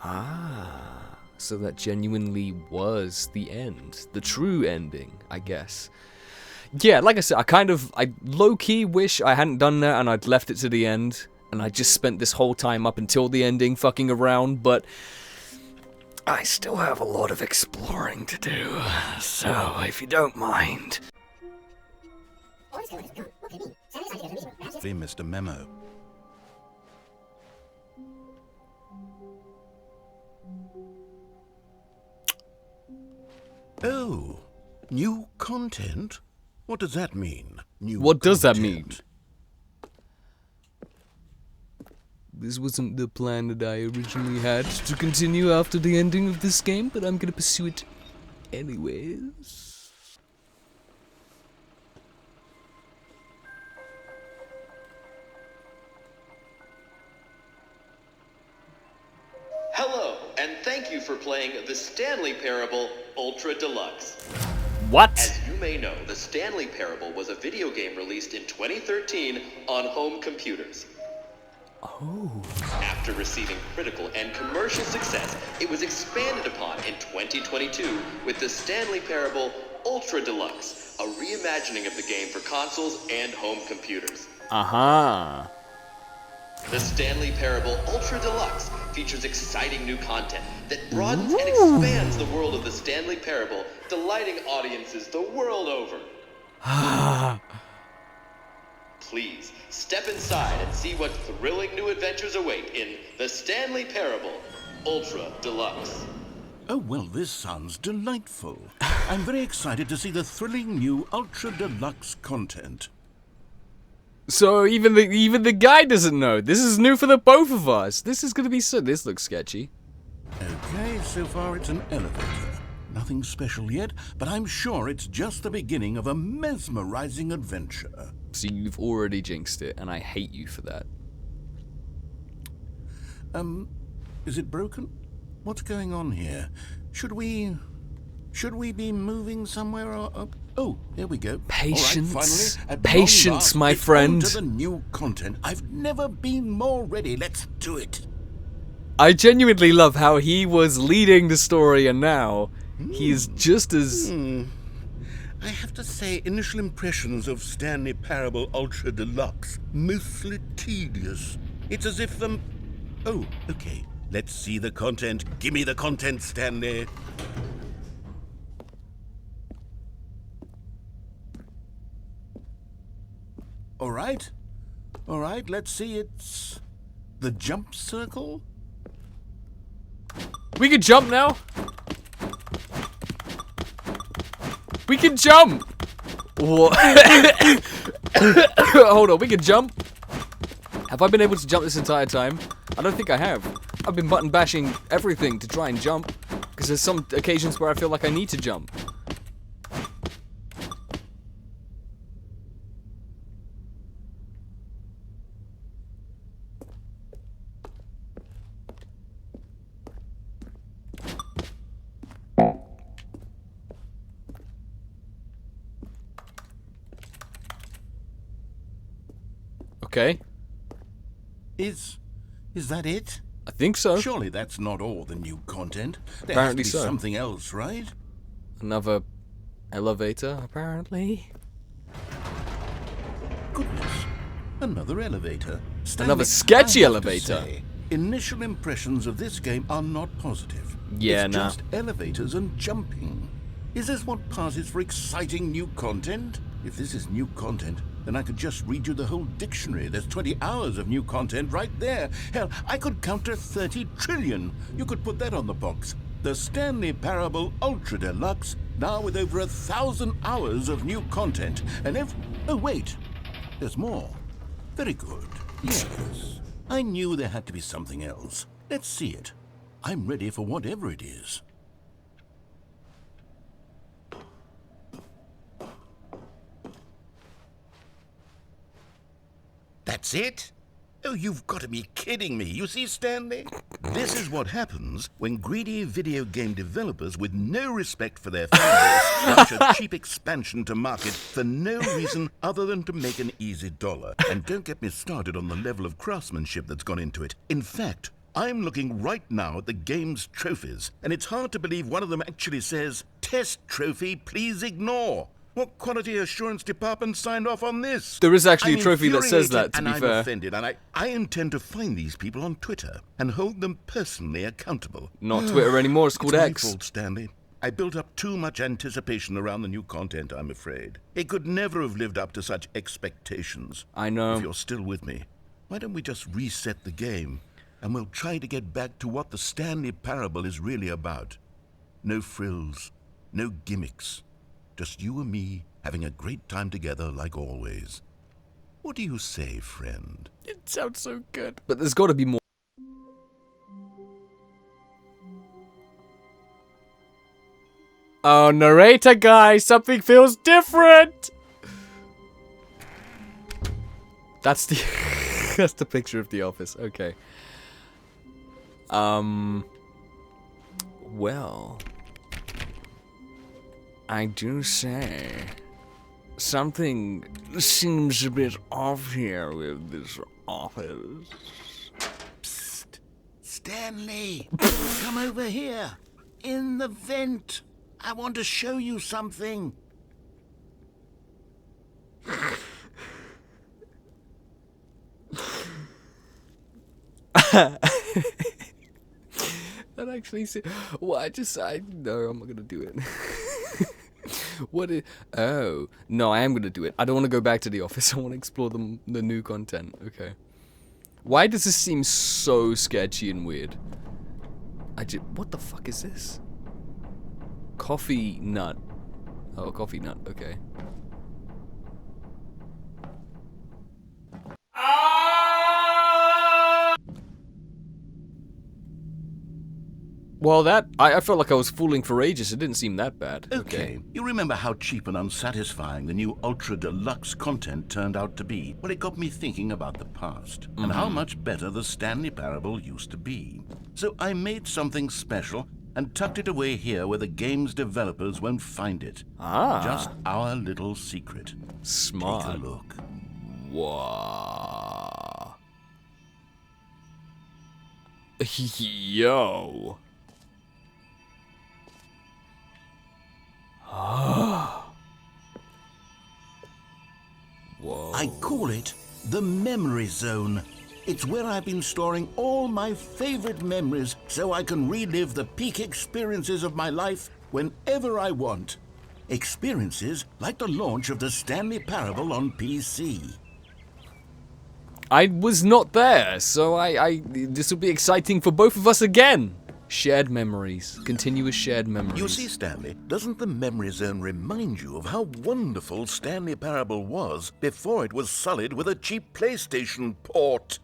Ah, so that genuinely was the end. The true ending, I guess. Yeah, like I said, I low-key wish I hadn't done that and I'd left it to the end. And I just spent this whole time up until the ending fucking around, but I still have a lot of exploring to do. So, if you don't mind. We missed a memo. Oh, new content? What does that mean? What does that mean? This wasn't the plan that I originally had to continue after the ending of this game, but I'm gonna pursue it anyways. Hello, and thank you for playing the Stanley Parable Ultra Deluxe. What? As you may know, the Stanley Parable was a video game released in 2013 on home computers. Oh. After receiving critical and commercial success, it was expanded upon in 2022 with the Stanley Parable Ultra Deluxe, a reimagining of the game for consoles and home computers. Uh-huh. The Stanley Parable Ultra Deluxe features exciting new content that broadens and expands the world of the Stanley Parable, delighting audiences the world over. Please, step inside and see what thrilling new adventures await in the Stanley Parable Ultra Deluxe. Oh, well, this sounds delightful. I'm very excited to see the thrilling new Ultra Deluxe content. So even the guy doesn't know. This is new for the both of us. This is gonna be so. This looks sketchy. Okay, so far it's an elevator. Nothing special yet, but I'm sure it's just the beginning of a mesmerizing adventure. So you've already jinxed it, and I hate you for that. Is it broken? What's going on here? Should we be moving somewhere or up? Oh, there we go. Patience. All right, finally, at Patience, long last, my it's friend. on to the new content. I've never been more ready. Let's do it. I genuinely love how he was leading the story, and now he's just as... I have to say, initial impressions of Stanley Parable Ultra Deluxe, mostly tedious. It's as if Oh, okay. Let's see the content. Give me the content, Stanley. All right, let's see. It's the jump circle. We can jump now? We can jump! What? Hold on, we can jump? Have I been able to jump this entire time? I don't think I have. I've been button bashing everything to try and jump, because there's some occasions where I feel like I need to jump. Okay. Is that it? I think so. Surely that's not all the new content. There Apparently has to be so. something else, right? Another elevator, apparently. Goodness. Another elevator. Another Stanley, sketchy I have to elevator. say, initial impressions of this game are not positive. Yeah, it's nah. just elevators and jumping. Is this what passes for exciting new content? If this is new content, then I could just read you the whole dictionary. There's 20 hours of new content right there. Hell, I could count to 30 trillion. You could put that on the box. The Stanley Parable Ultra Deluxe, now with over 1,000 hours of new content. And oh, wait. There's more. Very good. Yes. I knew there had to be something else. Let's see it. I'm ready for whatever it is. That's it? Oh, you've got to be kidding me. You see, Stanley? This is what happens when greedy video game developers with no respect for their fanbase launch a cheap expansion to market for no reason other than to make an easy dollar. And don't get me started on the level of craftsmanship that's gone into it. In fact, I'm looking right now at the game's trophies, and it's hard to believe one of them actually says, "Test trophy, please ignore." What quality assurance department signed off on this? There is actually a I'm trophy that says that, infuriated to be and fair. I'm offended, and I intend to find these people on Twitter and hold them personally accountable. Not Twitter anymore, it's called It's X. my fault, Stanley. I built up too much anticipation around the new content, I'm afraid. It could never have lived up to such expectations. I know. If you're still with me, why don't we just reset the game, and we'll try to get back to what the Stanley Parable is really about. No frills, no gimmicks. Just you and me having a great time together like always. What do you say, friend? It sounds so good. But there's got to be more. Oh, narrator guy, something feels different. That's the that's the picture of the office. Okay. Well, I do say something seems a bit off here with this office. Psst. Stanley, come over here. In the vent. I want to show you something. That actually well, no, I'm not gonna do it. What is, oh, no, I am gonna do it. I don't want to go back to the office. I want to explore the new content. Okay. Why does this seem so sketchy and weird? What the fuck is this? Coffee nut. Oh, coffee nut, okay. Well, I felt like I was fooling for ages. It didn't seem that bad. Okay. You remember how cheap and unsatisfying the new Ultra Deluxe content turned out to be? Well, it got me thinking about the past and how much better the Stanley Parable used to be. So I made something special and tucked it away here where the game's developers won't find it. Ah. Just our little secret. Smart. Take a look. Wow. Yo. Whoa. I call it the Memory Zone. It's where I've been storing all my favorite memories so I can relive the peak experiences of my life whenever I want. Experiences like the launch of the Stanley Parable on PC. I was not there, so this will be exciting for both of us again. Shared memories. Continuous shared memories. You see, Stanley, doesn't the Memory Zone remind you of how wonderful Stanley Parable was before it was sullied with a cheap PlayStation port?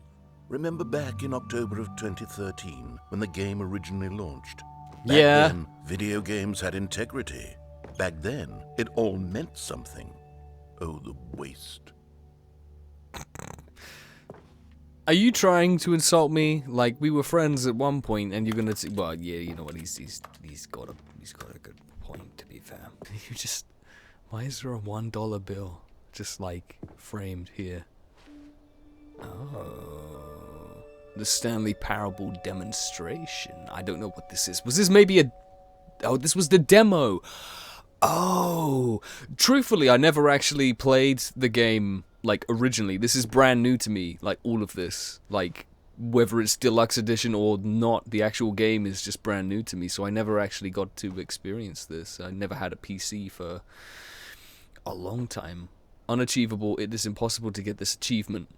Remember back in October of 2013, when the game originally launched? Back then, video games had integrity. Back then, it all meant something. Oh, the waste. Are you trying to insult me? Like, we were friends at one point, and you're gonna well, yeah, you know what? He's got a good point. To be fair, you just, why is there a $1 bill just like framed here? Oh, the Stanley Parable demonstration. I don't know what this is. Was this maybe a? Oh, this was the demo. Oh, truthfully, I never actually played the game. Like, originally, this is brand new to me, like, all of this, like, whether it's deluxe edition or not, the actual game is just brand new to me, so I never actually got to experience this. I never had a PC for a long time. Unachievable, it is impossible to get this achievement.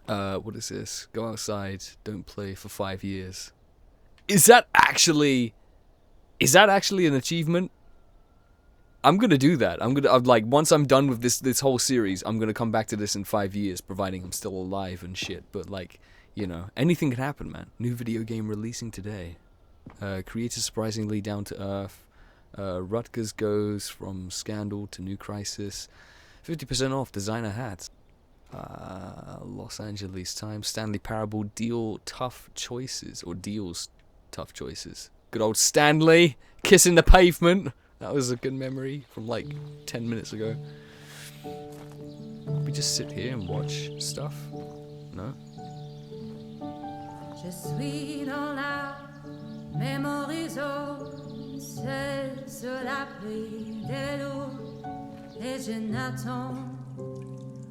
What is this? Go outside, don't play for 5 years. Is that actually an achievement? I'm gonna do that. I'm like, once I'm done with this whole series, I'm gonna come back to this in 5 years, providing I'm still alive and shit. But like, you know, anything can happen, man. New video game releasing today. Creator surprisingly down to earth. Rutgers goes from Scandal to New Crisis. 50% off designer hats. Los Angeles Times. Stanley Parable deals tough choices. Good old Stanley kissing the pavement. That was a good memory from like 10 minutes ago. We just sit here and watch stuff? No? Je suis dans la mémorisation, c'est sur la pluie des loups, et je n'attends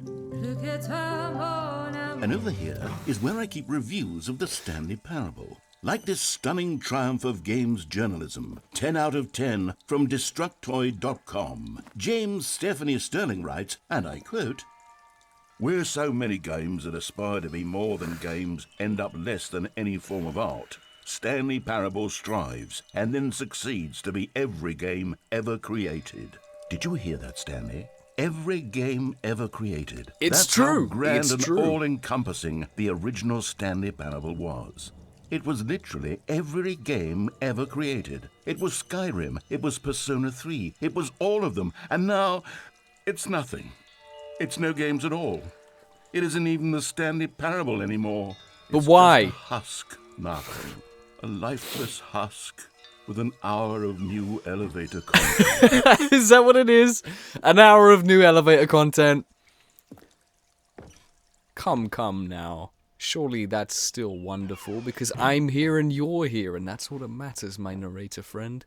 plus que toi, mon amour. And over here is where I keep reviews of the Stanley Parable. Like this stunning triumph of games journalism, 10 out of 10 from Destructoid.com. James Stephanie Sterling writes, and I quote, "Where so many games that aspire to be more than games end up less than any form of art, Stanley Parable strives and then succeeds to be every game ever created." Did you hear that, Stanley? Every game ever created. It's That's true. How grand It's and true. all-encompassing the original Stanley Parable was. It was literally every game ever created. It was Skyrim, it was Persona 3, it was all of them, and now it's nothing. It's no games at all. It isn't even the Stanley Parable anymore. But It's why? just a husk, Martin. A lifeless husk with an hour of new elevator content. Is that what it is? An hour of new elevator content? Come now. Surely that's still wonderful, because I'm here and you're here, and that's all that matters, my narrator friend.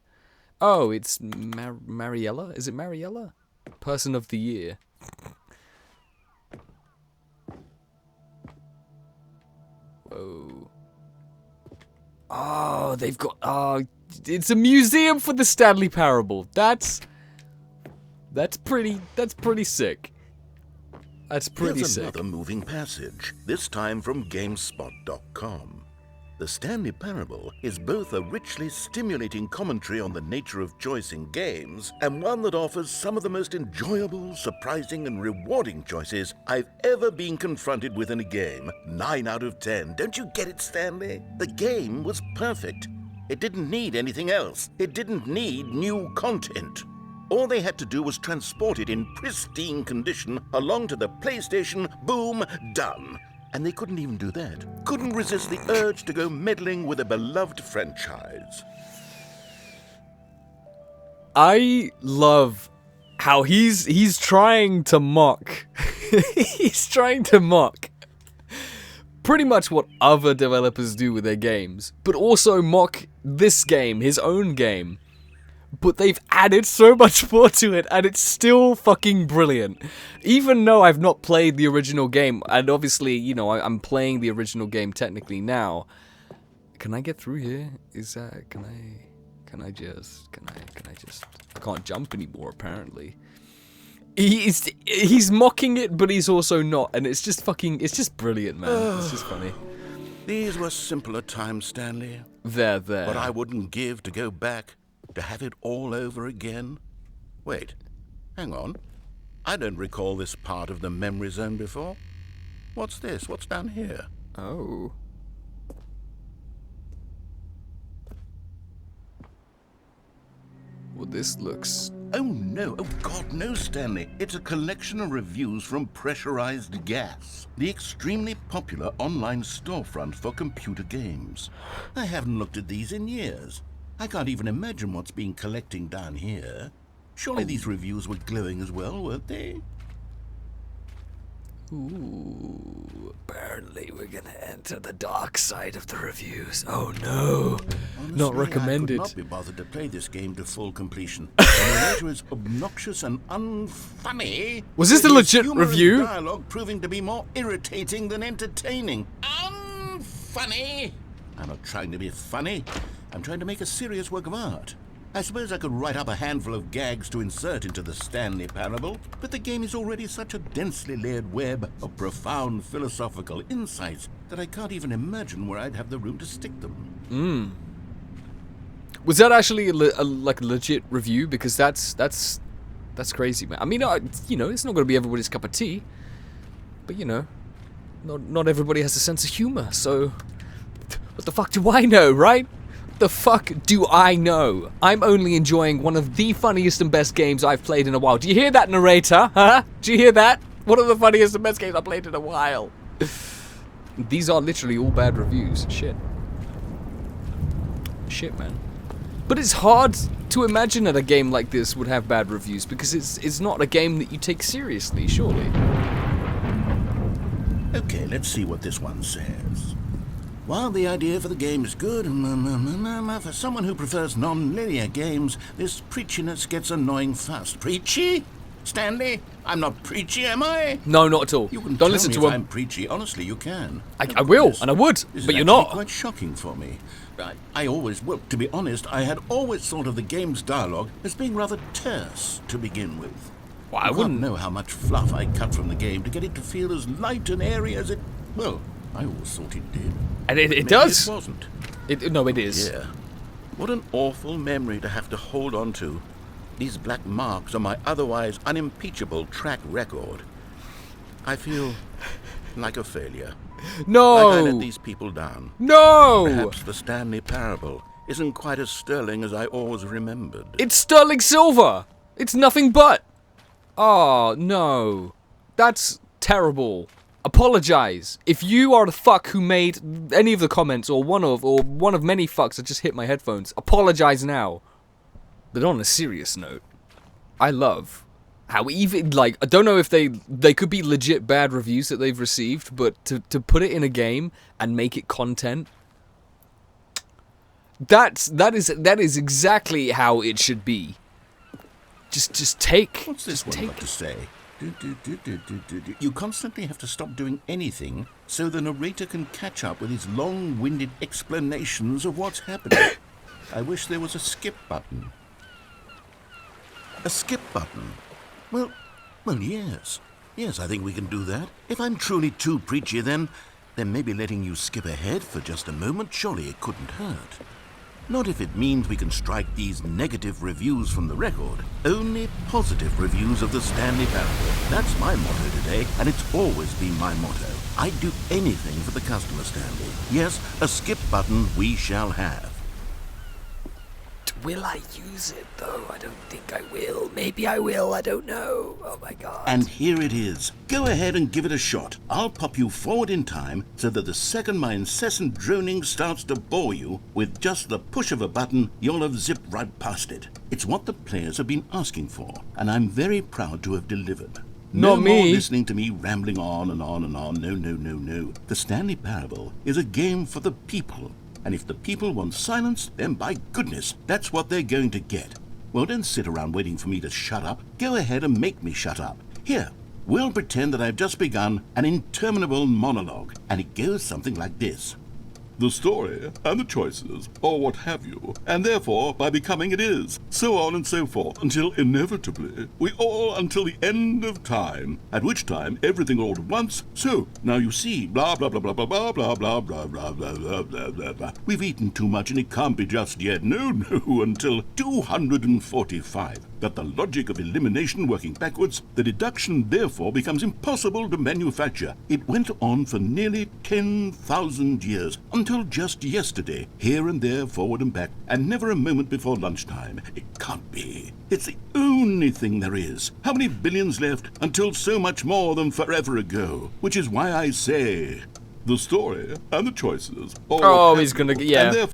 Oh, it's Mariella? Is it Mariella? Person of the Year. Whoa. Oh, they've got... Oh, it's a museum for the Stanley Parable. That's pretty sick. That's pretty Here's sick. another moving passage, this time from GameSpot.com. The Stanley Parable is both a richly stimulating commentary on the nature of choice in games and one that offers some of the most enjoyable, surprising, and rewarding choices I've ever been confronted with in a game. 9 out of 10. Don't you get it, Stanley? The game was perfect. It didn't need anything else. It didn't need new content. All they had to do was transport it in pristine condition along to the PlayStation, boom, done. And they couldn't even do that. Couldn't resist the urge to go meddling with a beloved franchise. I love how he's trying to mock. He's trying to mock pretty much what other developers do with their games, but also mock this game, his own game. But they've added so much more to it, and it's still fucking brilliant. Even though I've not played the original game, and obviously, you know, I'm playing the original game technically now. Can I get through here? Is that, can I just, I can't jump anymore, apparently. He's mocking it, but he's also not, and it's just brilliant, man. It's just funny. These were simpler times, Stanley. There. What I wouldn't give to go back, to have it all over again. Wait, hang on. I don't recall this part of the memory zone before. What's this? What's down here? Oh. Well, this looks... Oh no, oh God, no, Stanley. It's a collection of reviews from Pressurized Gas, the extremely popular online storefront for computer games. I haven't looked at these in years. I can't even imagine what's been collecting down here. Surely these reviews were glowing as well, weren't they? Ooh, apparently we're gonna enter the dark side of the reviews. Oh no, Honestly, not recommended. I could not be bothered to play this game to full completion. The narrator is obnoxious and unfunny. Was this with a his legit humorous review? Dialogue proving to be more irritating than entertaining. Unfunny. I'm not trying to be funny. I'm trying to make a serious work of art. I suppose I could write up a handful of gags to insert into the Stanley Parable, but the game is already such a densely layered web of profound philosophical insights that I can't even imagine where I'd have the room to stick them. Was that actually like a legit review? Because that's crazy, man. I mean, you know, it's not gonna be everybody's cup of tea, but you know, not everybody has a sense of humor. So, what the fuck do I know, right? The fuck do I know? I'm only enjoying one of the funniest and best games I've played in a while. Do you hear that, narrator? Huh? Do you hear that? One of the funniest and best games I've played in a while. These are literally all bad reviews. Shit, man. But it's hard to imagine that a game like this would have bad reviews because it's not a game that you take seriously, surely. Okay, let's see what this one says. While the idea for the game is good, for someone who prefers non-linear games, this preachiness gets annoying fast. Preachy? Stanley? I'm not preachy, am I? No, not at all. You can Don't tell listen me to if him. I'm preachy. Honestly, you can. I will, and I would, This but is you're actually not. quite shocking for me. I always, well, to be honest, I had always thought of the game's dialogue as being rather terse to begin with. Well, I You wouldn't. can't know how much fluff I cut from the game to get it to feel as light and airy as it... Well, I always thought it did. And it Maybe does. It wasn't. No, it is. Yeah. What an awful memory to have to hold on to. These black marks on my otherwise unimpeachable track record. I feel like a failure. No. Like I let these people down. No. Perhaps the Stanley Parable isn't quite as sterling as I always remembered. It's sterling silver. It's nothing but. Oh, no. That's terrible. Apologize. If you are the fuck who made any of the comments, or one of many fucks that just hit my headphones, apologize now. But on a serious note, I love how even, like, I don't know if they could be legit bad reviews that they've received, but to put it in a game and make it content, that is exactly how it should be. Just take. What's this just one take. got to say? You constantly have to stop doing anything so the narrator can catch up with his long-winded explanations of what's happening. I wish there was a skip button. A skip button? Well, yes. Yes, I think we can do that. If I'm truly too preachy, then maybe letting you skip ahead for just a moment, surely it couldn't hurt. Not if it means we can strike these negative reviews from the record. Only positive reviews of the Stanley Parable. That's my motto today, and it's always been my motto. I'd do anything for the customer, Stanley. Yes, a skip button we shall have. Will I use it, though? I don't think I will. Maybe I will. I don't know. Oh, my God. And here it is. Go ahead and give it a shot. I'll pop you forward in time so that the second my incessant droning starts to bore you, with just the push of a button, you'll have zipped right past it. It's what the players have been asking for, and I'm very proud to have delivered. Not No me. more listening to me rambling on and on and on. No. The Stanley Parable is a game for the people. And if the people want silence, then by goodness, that's what they're going to get. Well, don't sit around waiting for me to shut up. Go ahead and make me shut up. Here, we'll pretend that I've just begun an interminable monologue, and it goes something like this. The story and the choices, or what have you, and therefore by becoming it is, so on and so forth, until inevitably we all until the end of time, at which time everything all at once, so, now you see, blah blah blah blah blah blah blah blah blah blah blah blah blah blah blah. We've eaten too much and it can't be just yet, no, until 245. But the logic of elimination working backwards, the deduction therefore becomes impossible to manufacture. It went on for nearly 10,000 years, until just yesterday, here and there, forward and back, and never a moment before lunchtime. It can't be. It's the only thing there is. How many billions left until so much more than forever ago? Which is why I say, the story and the choices. Oh, he's gonna, yeah.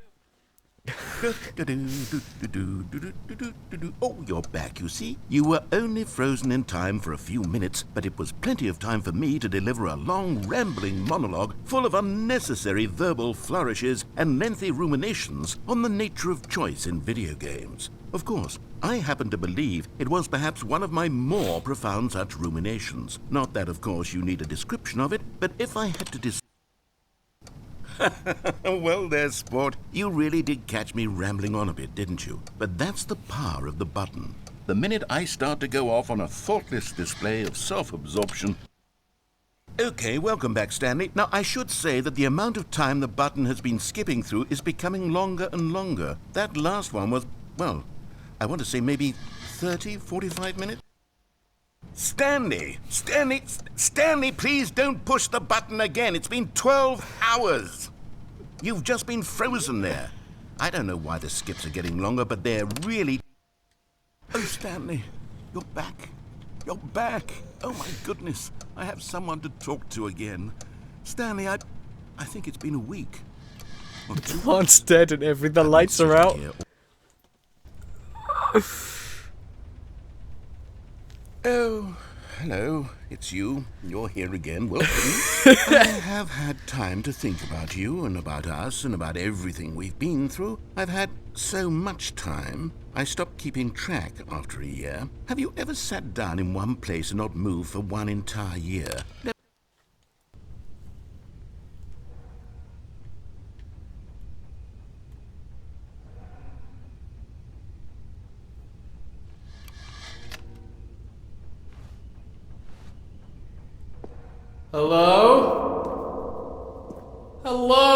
Oh, you're back, you see. You were only frozen in time for a few minutes, but it was plenty of time for me to deliver a long, rambling monologue full of unnecessary verbal flourishes and lengthy ruminations on the nature of choice in video games. Of course, I happen to believe it was perhaps one of my more profound such ruminations. Not that, of course, you need a description of it, but if I had to Well, there's sport. You really did catch me rambling on a bit, didn't you? But that's the power of the button. The minute I start to go off on a thoughtless display of self-absorption... Okay, welcome back, Stanley. Now, I should say that the amount of time the button has been skipping through is becoming longer and longer. That last one was, well, I want to say maybe 30, 45 minutes? Stanley, please don't push the button again. It's been 12 hours. You've just been frozen there. I don't know why the skips are getting longer, but they're really... Oh, Stanley, you're back. You're back. Oh, my goodness. I have someone to talk to again. Stanley, I think it's been a week. The plant's dead and the lights are out. Oh, hello, it's you. You're here again. Welcome. I have had time to think about you and about us and about everything we've been through. I've had so much time, I stopped keeping track after a year. Have you ever sat down in one place and not moved for one entire year? Hello? Hello?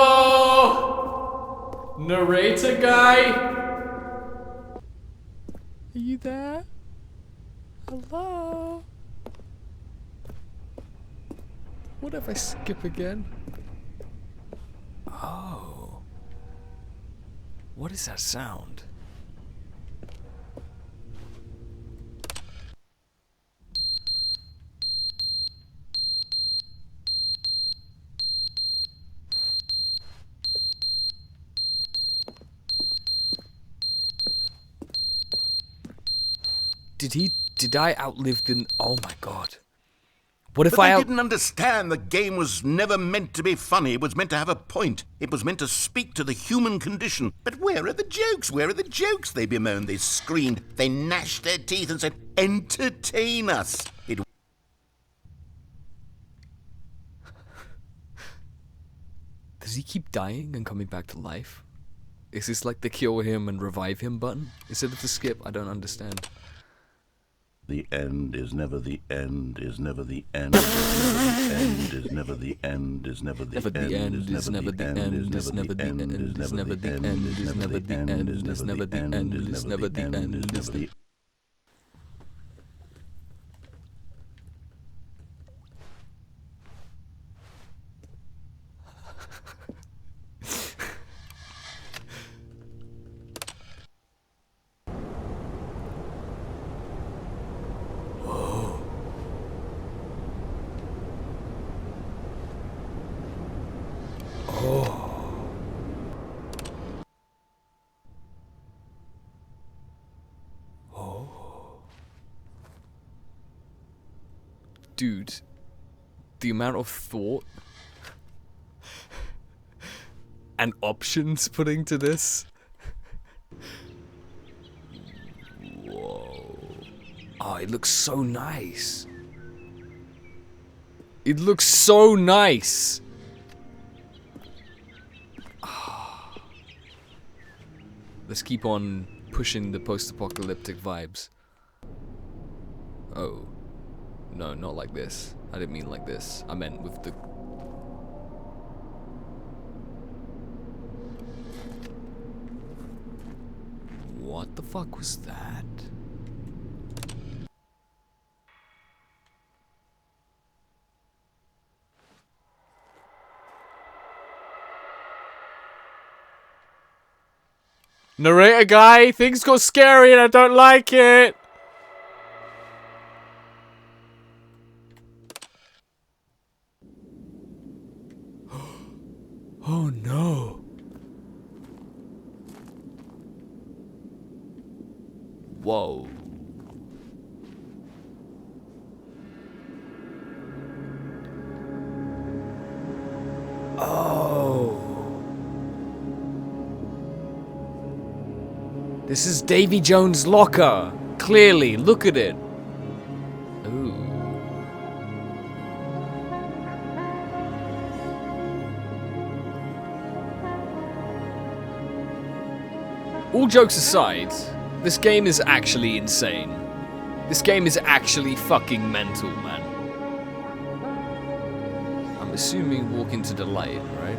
Narrator guy? Are you there? Hello? What if I skip again? Oh. What is that sound? Did I outlive the... Oh my god. What if But I didn't understand the game was never meant to be funny. It was meant to have a point. It was meant to speak to the human condition. But where are the jokes? Where are the jokes? They bemoaned, they screamed, they gnashed their teeth and said, entertain us. Does he keep dying and coming back to life? Is this like the kill him and revive him button? Instead of the skip? I don't understand. The end is never the end, is never the end, is never the end, is never the end, is never the end, is never the end, is never the end, is never the end, is never the end, is never the end, is never the end, is never the end. Dude, the amount of thought and options put into this. Whoa. Oh, it looks so nice. It looks so nice. Let's keep on pushing the post-apocalyptic vibes. Oh. No, not like this. I didn't mean like this. I meant with the... What the fuck was that? Narrator guy, things got scary and I don't like it! Oh no. Whoa. Oh. This is Davy Jones' locker. Clearly, look at it. Ooh. All jokes aside, this game is actually insane. This game is actually fucking mental, man. I'm assuming walk into the light, right?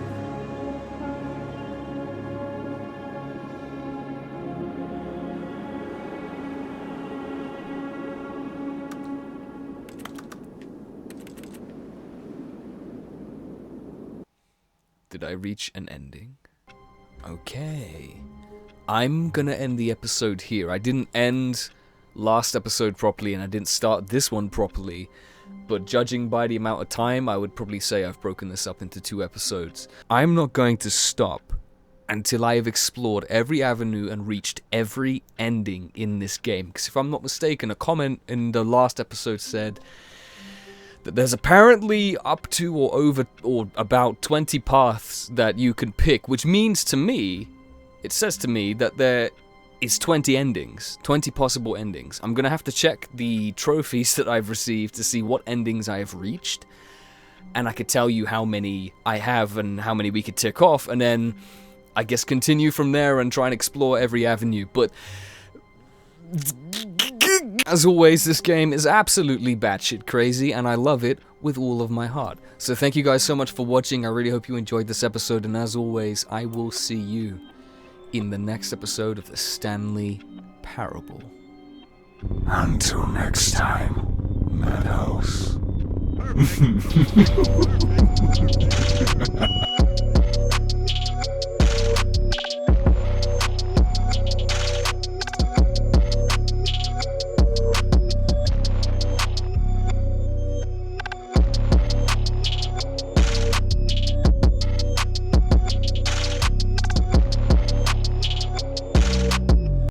Did I reach an ending? Okay. I'm gonna end the episode here. I didn't end last episode properly and I didn't start this one properly, but judging by the amount of time, I would probably say I've broken this up into 2 episodes. I'm not going to stop until I have explored every avenue and reached every ending in this game, because if I'm not mistaken, a comment in the last episode said that there's apparently up to or over or about 20 paths that you can pick, which means to me, it says to me that there is 20 endings, 20 possible endings. I'm gonna have to check the trophies that I've received to see what endings I have reached, and I could tell you how many I have and how many we could tick off, and then I guess continue from there and try and explore every avenue. But as always, this game is absolutely batshit crazy, and I love it with all of my heart. So thank you guys so much for watching. I really hope you enjoyed this episode, and as always, I will see you in the next episode of the Stanley Parable. Until next time, Madhouse.